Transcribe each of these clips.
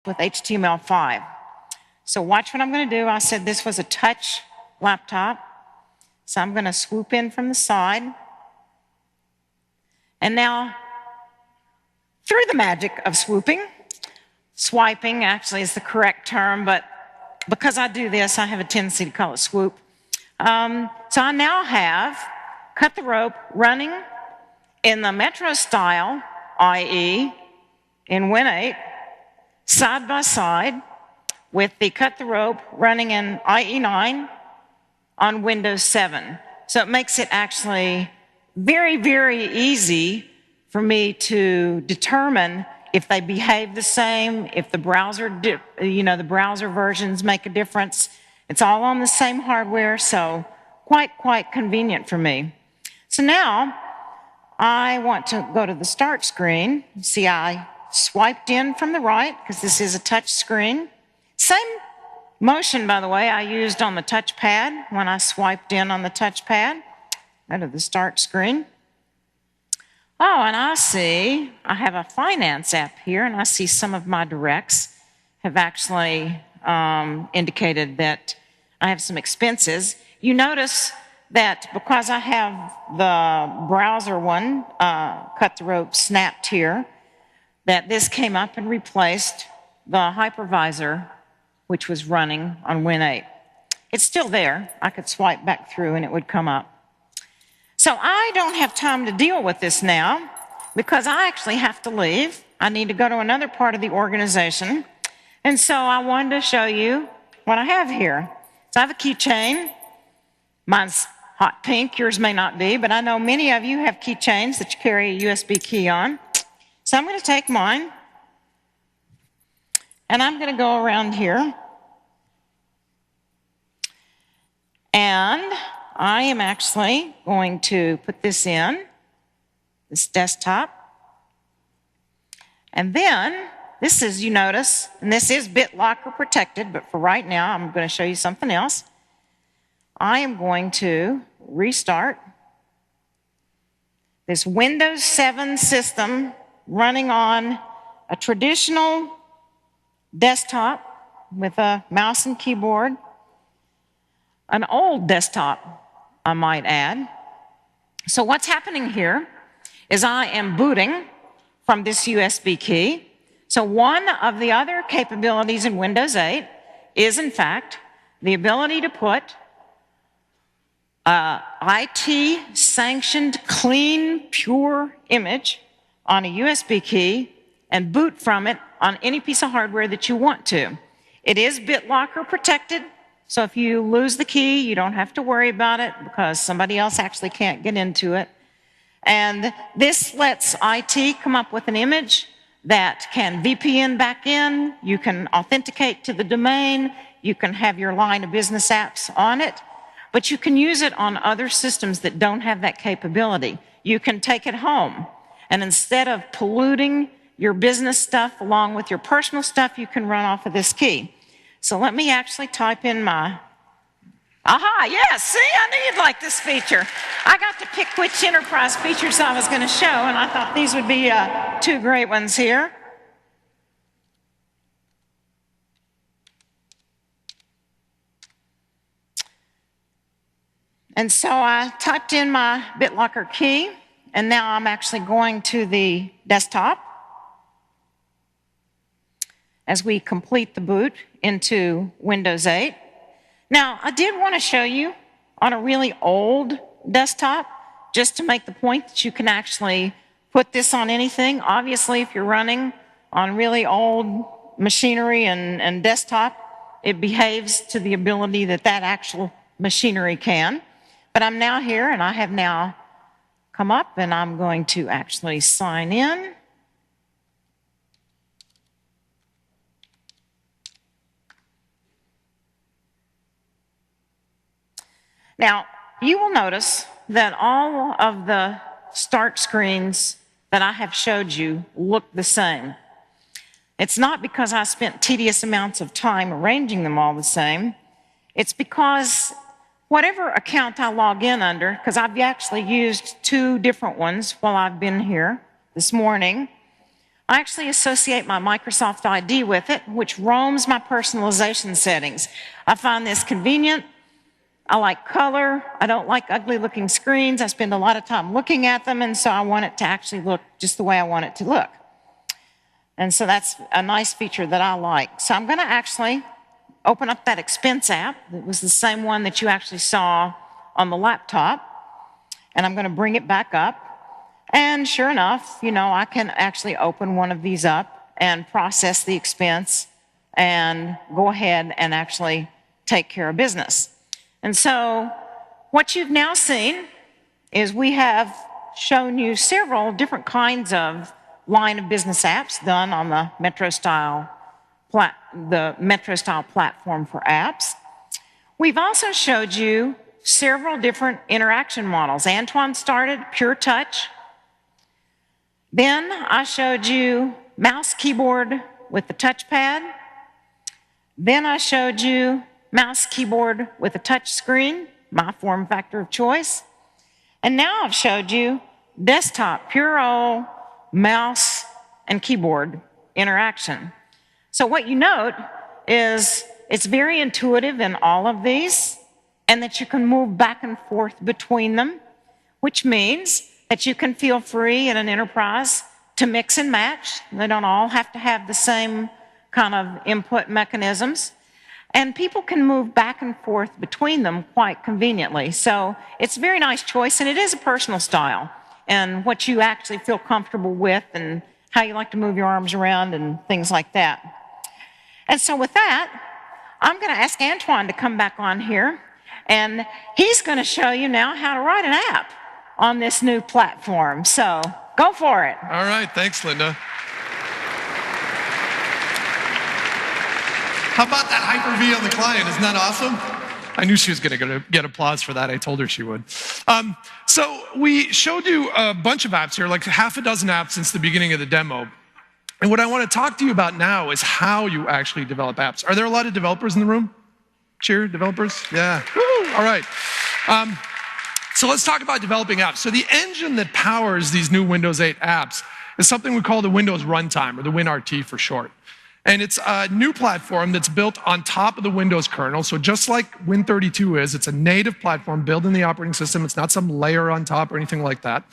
with HTML5. So watch what I'm going to do. I said this was a touch laptop. So I'm going to swoop in from the side. And now, through the magic of swooping, swiping actually is the correct term, but because I do this, I have a tendency to call it swoop. So I now have Cut the Rope running in the Metro style, i.e. in Win8, side by side with the Cut the Rope running in IE9 on Windows 7. So it makes it actually very, very easy for me to determine if they behave the same, if the browser, the browser versions make a difference. It's all on the same hardware, so quite convenient for me. So now I want to go to the start screen. See, I swiped in from the right because this is a touch screen. Same motion, by the way, I used on the touchpad when I swiped in on the touchpad. Go to the start screen. Oh, and I see I have a finance app here, and I see some of my directs have actually indicated that I have some expenses. You notice that because I have the browser one, Cut the Rope, snapped here, that this came up and replaced the hypervisor, which was running on Win8. It's still there. I could swipe back through and it would come up. So I don't have time to deal with this now because I actually have to leave. I need to go to another part of the organization. And so I wanted to show you what I have here. So I have a keychain. Mine's hot pink. Yours may not be, but I know many of you have keychains that you carry a USB key on. So I'm going to take mine, and I'm going to go around here. And I am actually going to put this in, this desktop. And then, this is, you notice, and this is BitLocker protected, but for right now, I'm going to show you something else. I am going to restart this Windows 7 system running on a traditional desktop with a mouse and keyboard, an old desktop, I might add. So what's happening here is I am booting from this USB key. So one of the other capabilities in Windows 8 is, in fact, the ability to put IT-sanctioned, clean, pure image on a USB key and boot from it on any piece of hardware that you want to. It is BitLocker protected, so if you lose the key, you don't have to worry about it because somebody else actually can't get into it. And this lets IT come up with an image that can VPN back in, you can authenticate to the domain, you can have your line of business apps on it, but you can use it on other systems that don't have that capability. You can take it home, and instead of polluting your business stuff along with your personal stuff, you can run off of this key. So let me actually type in my, aha, yes, see, I knew you'd like this feature. I got to pick which enterprise features I was going to show, and I thought these would be two great ones here. And so I typed in my BitLocker key, and now I'm actually going to the desktop as we complete the boot into Windows 8. Now, I did want to show you on a really old desktop, just to make the point that you can actually put this on anything. Obviously, if you're running on really old machinery and desktop, it behaves to the ability that that actual machinery can. But I'm now here, and I have now come up, and I'm going to actually sign in. Now, you will notice that all of the start screens that I have showed you look the same. It's not because I spent tedious amounts of time arranging them all the same. It's because whatever account I log in under, because I've actually used two different ones while I've been here this morning, I actually associate my Microsoft ID with it, which roams my personalization settings. I find this convenient. I like color. I don't like ugly looking screens. I spend a lot of time looking at them, and so I want it to actually look just the way I want it to look. And so that's a nice feature that I like. So I'm going to actually open up that expense app. It was the same one that you actually saw on the laptop. And I'm going to bring it back up. And sure enough, you know, I can actually open one of these up and process the expense and go ahead and actually take care of business. And so what you've now seen is we have shown you several different kinds of line of business apps done on the Metro style platform for apps. We've also showed you several different interaction models. Antoine started pure touch. Then I showed you mouse keyboard with the touchpad. Then I showed you mouse keyboard with a touch screen, my form factor of choice. And now I've showed you desktop, pure old mouse and keyboard interaction. So what you note is it's very intuitive in all of these, and that you can move back and forth between them, which means that you can feel free in an enterprise to mix and match. They don't all have to have the same kind of input mechanisms. And people can move back and forth between them quite conveniently. So it's a very nice choice, and it is a personal style, and what you actually feel comfortable with and how you like to move your arms around and things like that. And so with that, I'm going to ask Antoine to come back on here, and he's going to show you now how to write an app on this new platform. So go for it. All right, thanks, Linda. How about that Hyper-V on the client? Isn't that awesome? I knew she was going to get applause for that. I told her she would. So we showed you a bunch of apps here, like half a dozen apps since the beginning of the demo. And what I want to talk to you about now is how you actually develop apps. Are there a lot of developers in the room? Cheer, developers? Yeah. Woo. All right. So let's talk about developing apps. So the engine that powers these new Windows 8 apps is something we call the Windows Runtime, or the WinRT for short. And it's a new platform that's built on top of the Windows kernel. So just like Win32 is, it's a native platform built in the operating system. It's not some layer on top or anything like that.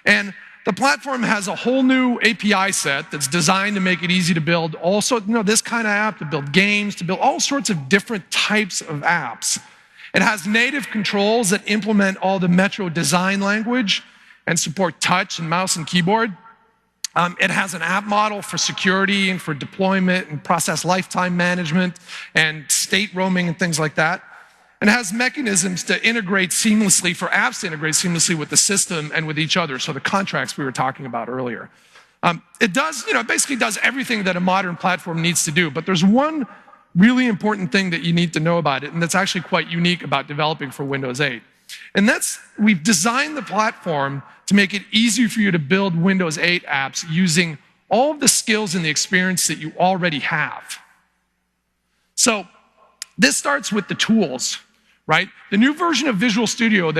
And the platform has a whole new API set that's designed to make it easy to build also, this kind of app, to build games, to build all sorts of different types of apps. It has native controls that implement all the Metro design language and support touch and mouse and keyboard. It has an app model for security and for deployment and process lifetime management and state roaming and things like that. And it has mechanisms to integrate seamlessly, for apps to integrate seamlessly with the system and with each other, so the contracts we were talking about earlier. It does, it basically does everything that a modern platform needs to do, but there's one really important thing that you need to know about it, and that's actually quite unique about developing for Windows 8. And that's, we've designed the platform to make it easier for you to build Windows 8 apps using all of the skills and the experience that you already have. So this starts with the tools, right? The new version of Visual Studio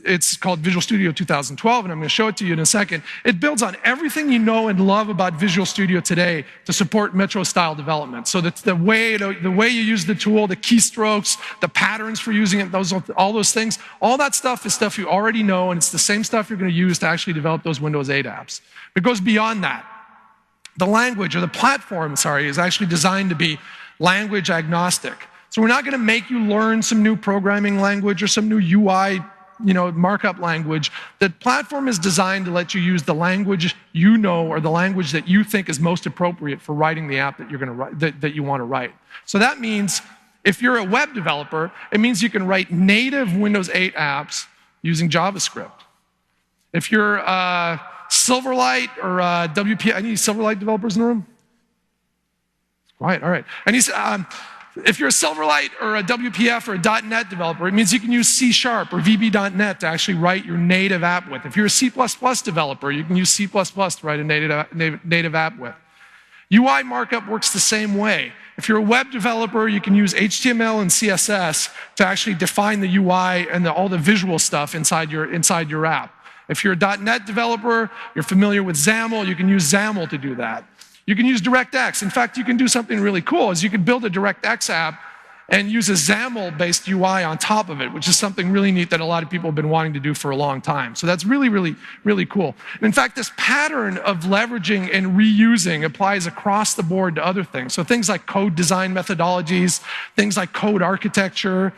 it's called Visual Studio 2012, and I'm going to show it to you in a second. It builds on everything you know and love about Visual Studio today to support Metro-style development. So that's the way you use the tool, the keystrokes, the patterns for using it, all those things, all that stuff is stuff you already know, and it's the same stuff you're going to use to actually develop those Windows 8 apps. It goes beyond that. The language, or the platform, sorry, is actually designed to be language agnostic. So we're not going to make you learn some new programming language or some new UI, markup language. The platform is designed to let you use the language you know, or the language that you think is most appropriate for writing the app that you're going to write, that you want to write. So that means if you're a web developer, it means you can write native Windows 8 apps using JavaScript. If you're Silverlight or WP, any Silverlight developers in the room? Quiet, all right. If you're a Silverlight or a WPF or a .NET developer, it means you can use C# or VB.NET to actually write your native app with. If you're a C++ developer, you can use C++ to write a native app with. UI markup works the same way. If you're a web developer, you can use HTML and CSS to actually define the UI and all the visual stuff inside your app. If you're a .NET developer, you're familiar with XAML, you can use XAML to do that. You can use DirectX. In fact, you can do something really cool, is you can build a DirectX app and use a XAML-based UI on top of it, which is something really neat that a lot of people have been wanting to do for a long time. So that's really, really, really cool. And in fact, this pattern of leveraging and reusing applies across the board to other things. So things like code design methodologies, things like code architecture.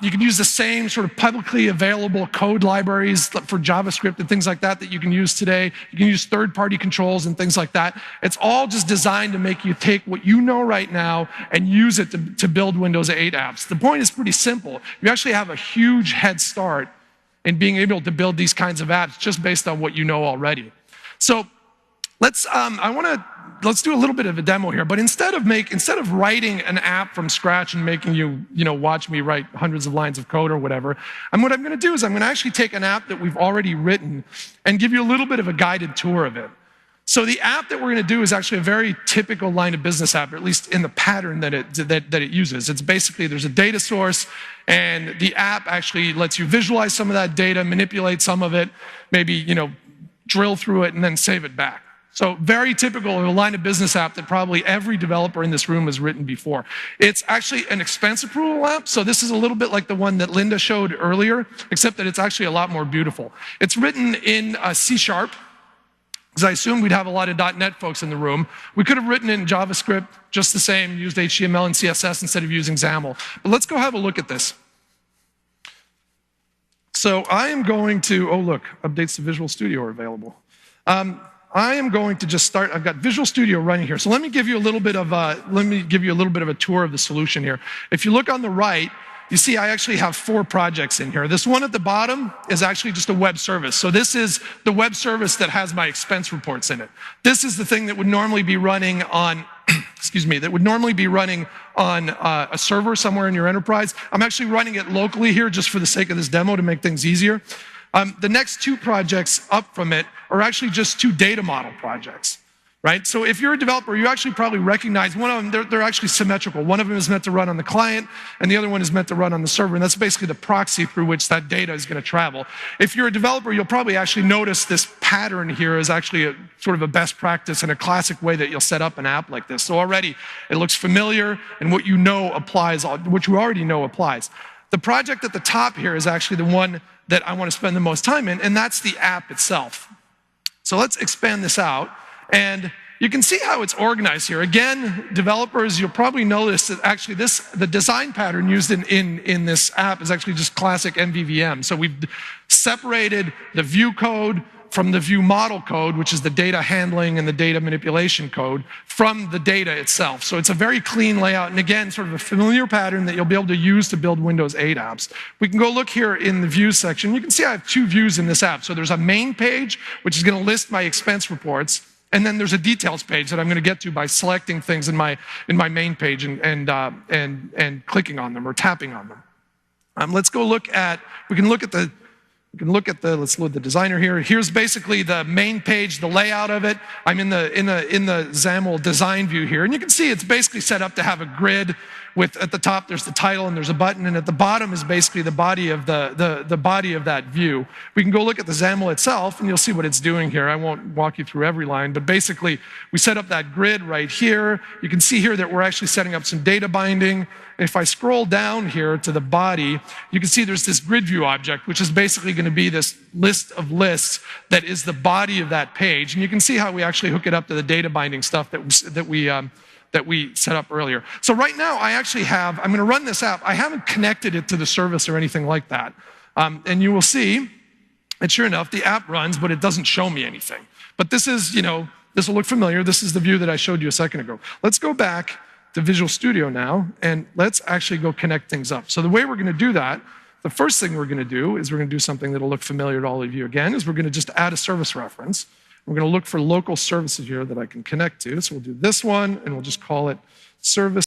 You can use the same sort of publicly available code libraries for JavaScript and things like that that you can use today. You can use third-party controls and things like that. It's all just designed to make you take what you know right now and use it to build Windows 8 apps. The point is pretty simple. You actually have a huge head start in being able to build these kinds of apps just based on what you know already. So let's do a little bit of a demo here, but instead of writing an app from scratch and making you watch me write hundreds of lines of code or whatever, what I'm going to do is I'm going to actually take an app that we've already written and give you a little bit of a guided tour of it. So the app that we're going to do is actually a very typical line of business app, or at least in the pattern that it uses. It's basically, there's a data source, and the app actually lets you visualize some of that data, manipulate some of it, maybe drill through it, and then save it back. So very typical of a line of business app that probably every developer in this room has written before. It's actually an expense approval app, so this is a little bit like the one that Linda showed earlier, except that it's actually a lot more beautiful. It's written in C#, because I assumed we'd have a lot of .NET folks in the room. We could have written it in JavaScript just the same, used HTML and CSS instead of using XAML. But let's go have a look at this. So I am going to, oh look, updates to Visual Studio are available. I am going to just start. I've got Visual Studio running here. So let me give you a little bit of a tour of the solution here. If you look on the right, you see I actually have 4 projects in here. This one at the bottom is actually just a web service. So this is the web service that has my expense reports in it. This is the thing that would normally be running on, excuse me, that would normally be running on a server somewhere in your enterprise. I'm actually running it locally here just for the sake of this demo to make things easier. The next 2 projects up from it are actually just 2 data model projects, right? So if you're a developer, you actually probably recognize one of them, they're actually symmetrical. One of them is meant to run on the client, and the other one is meant to run on the server, and that's basically the proxy through which that data is going to travel. If you're a developer, you'll probably actually notice this pattern here is actually sort of a best practice and a classic way that you'll set up an app like this. So already it looks familiar, and what you know applies, what you already know applies. The project at the top here is actually the one that I want to spend the most time in, and that's the app itself. So let's expand this out, and you can see how it's organized here. Again, developers, you'll probably notice that actually the design pattern used in this app is actually just classic MVVM. So we've separated the view code from the view model code, which is the data handling and the data manipulation code, from the data itself. So it's a very clean layout, and again, sort of a familiar pattern that you'll be able to use to build Windows 8 apps. We can go look here in the views section. You can see I have 2 views in this app. So there's a main page, which is going to list my expense reports, and then there's a details page that I'm going to get to by selecting things in my main page and clicking on them or tapping on them. Let's go look at, let's load the designer here. Here's basically the main page, the layout of it. I'm in the XAML design view here. And you can see it's basically set up to have a grid with, at the top there's the title and there's a button, and at the bottom is basically the body of the body of that view. We can go look at the XAML itself and you'll see what it's doing here. I won't walk you through every line, but basically we set up that grid right here. You can see here that we're actually setting up some data binding. If I scroll down here to the body, you can see there's this grid view object, which is basically going to be this list of lists that is the body of that page. And you can see how we actually hook it up to the data binding stuff that we set up earlier. So right now, I'm going to run this app. I haven't connected it to the service or anything like that. And you will see, and sure enough, the app runs, but it doesn't show me anything. But this is, this will look familiar. This is the view that I showed you a second ago. Let's go back to Visual Studio now, and let's actually go connect things up. So the way we're going to do that, the first thing we're going to do is we're going to do something that will look familiar to all of you again, is we're going to just add a service reference. We're going to look for local services here that I can connect to. So we'll do this one, and we'll just call it service.